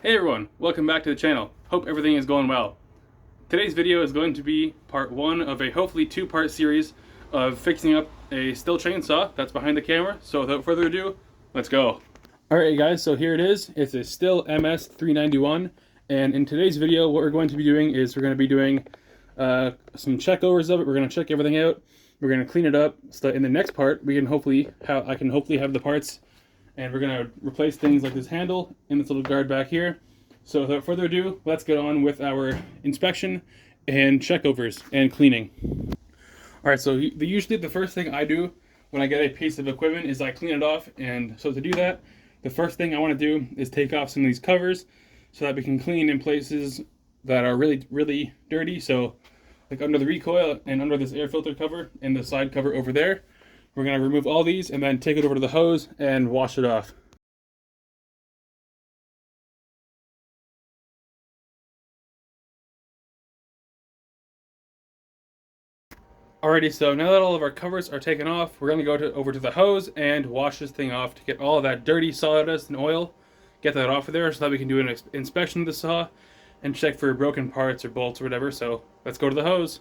Hey everyone, welcome back to the channel. Hope everything is going well. Today's video is going to be part one of a hopefully two-part series of fixing up a Stihl chainsaw that's behind the camera. So without further ado, let's go. Alright guys, so here it is. It's a Stihl MS391, and in today's video what we're going to be doing is we're going to be doing some checkovers of it. We're going to check everything out. We're going to clean it up so that in the next part I can hopefully have the parts. And we're going to replace things like this handle and this little guard back here. So without further ado, let's get on with our inspection and checkovers and cleaning. Alright, so usually the first thing I do when I get a piece of equipment is I clean it off. And so to do that, the first thing I want to do is take off some of these covers so that we can clean in places that are really, really dirty. So like under the recoil and under this air filter cover and the side cover over there. We're going to remove all these and then take it over to the hose and wash it off. Alrighty, so now that all of our covers are taken off, we're going to go over to the hose and wash this thing off to get all of that dirty sawdust and oil, get that off of there so that we can do an inspection of the saw and check for broken parts or bolts or whatever. So let's go to the hose.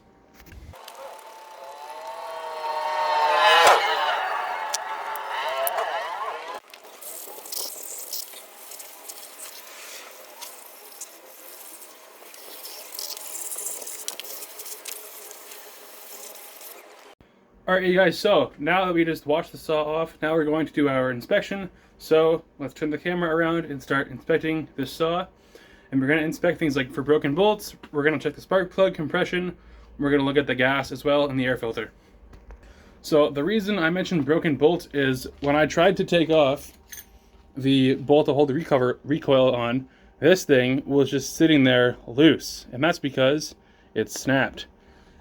Alright you guys, so now that we just washed the saw off, now we're going to do our inspection. So let's turn the camera around and start inspecting this saw. And we're going to inspect things like for broken bolts, we're going to check the spark plug compression, we're going to look at the gas as well and the air filter. So the reason I mentioned broken bolts is when I tried to take off the bolt to hold the recoil on, this thing was just sitting there loose. And that's because it snapped.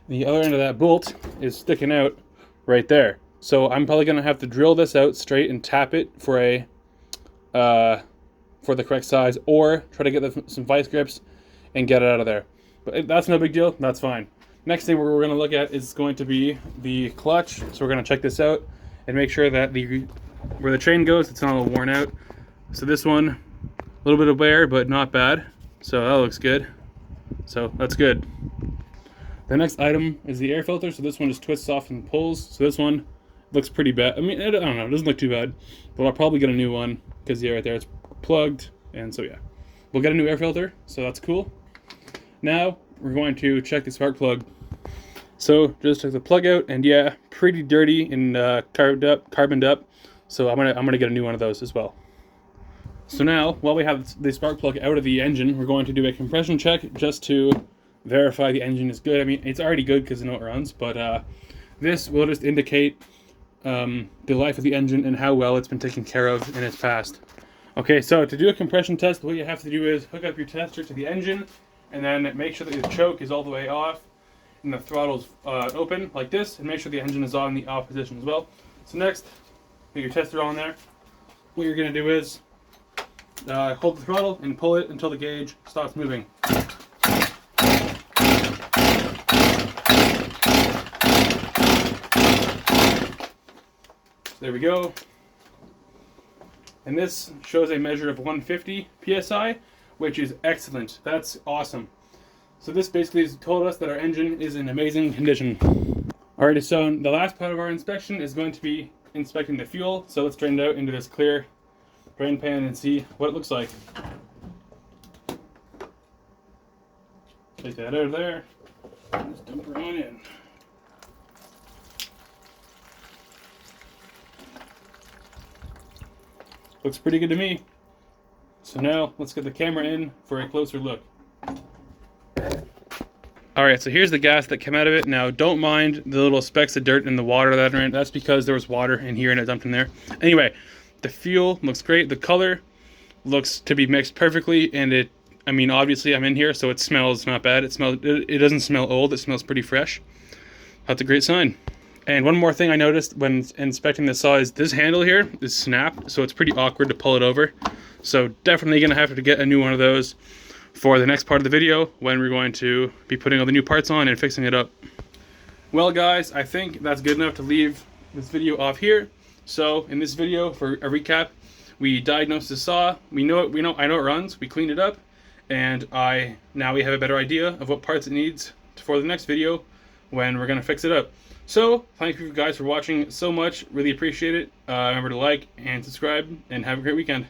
The other end of that bolt is sticking out right there. So I'm probably going to have to drill this out straight and tap it for the correct size, or try to get some vice grips and get it out of there. But that's no big deal. That's fine. Next thing we're going to look at is going to be the clutch. So we're going to check this out and make sure that where the chain goes, it's not all worn out. So this one, a little bit of wear, but not bad. So that looks good. So that's good. The next item is the air filter. So this one just twists off and pulls. So this one looks pretty bad. I mean, I don't know, it doesn't look too bad, but I'll probably get a new one because yeah, right there it's plugged. And so yeah, we'll get a new air filter. So that's cool. Now we're going to check the spark plug. So just took the plug out, and yeah, pretty dirty and carboned up. So I'm gonna get a new one of those as well. So now, while we have the spark plug out of the engine, we're going to do a compression check just to verify the engine is good. I mean, it's already good because I know it runs, but this will just indicate the life of the engine and how well it's been taken care of in its past. Okay, so to do a compression test, what you have to do is hook up your tester to the engine and then make sure that the choke is all the way off and the throttle's open like this, and make sure the engine is on the off position as well. So next, put your tester on there. What you're going to do is hold the throttle and pull it until the gauge stops moving. There we go. And this shows a measure of 150 psi, which is excellent. That's awesome. So this basically has told us that our engine is in amazing condition. Alrighty, so the last part of our inspection is going to be inspecting the fuel. So let's drain it out into this clear drain pan and see what it looks like. Take that out of there. Just dump her on in. Looks pretty good to me. So now let's get the camera in for a closer look. Alright, so here's the gas that came out of it. Now don't mind the little specks of dirt in the water that are in it. That's because there was water in here and it dumped in there. Anyway, the fuel looks great. The color looks to be mixed perfectly, and I mean, obviously I'm in here, so it smells not bad. It doesn't smell old. It smells pretty fresh. That's a great sign. And one more thing I noticed when inspecting the saw is this handle here is snapped, so it's pretty awkward to pull it over. So definitely going to have to get a new one of those for the next part of the video when we're going to be putting all the new parts on and fixing it up. Well guys, I think that's good enough to leave this video off here. So in this video, for a recap, We diagnosed the saw. I know it runs. We cleaned it up, and now we have a better idea of what parts it needs for the next video when we're gonna fix it up. So thank you guys for watching so much. Really appreciate it. Remember to like and subscribe, and have a great weekend.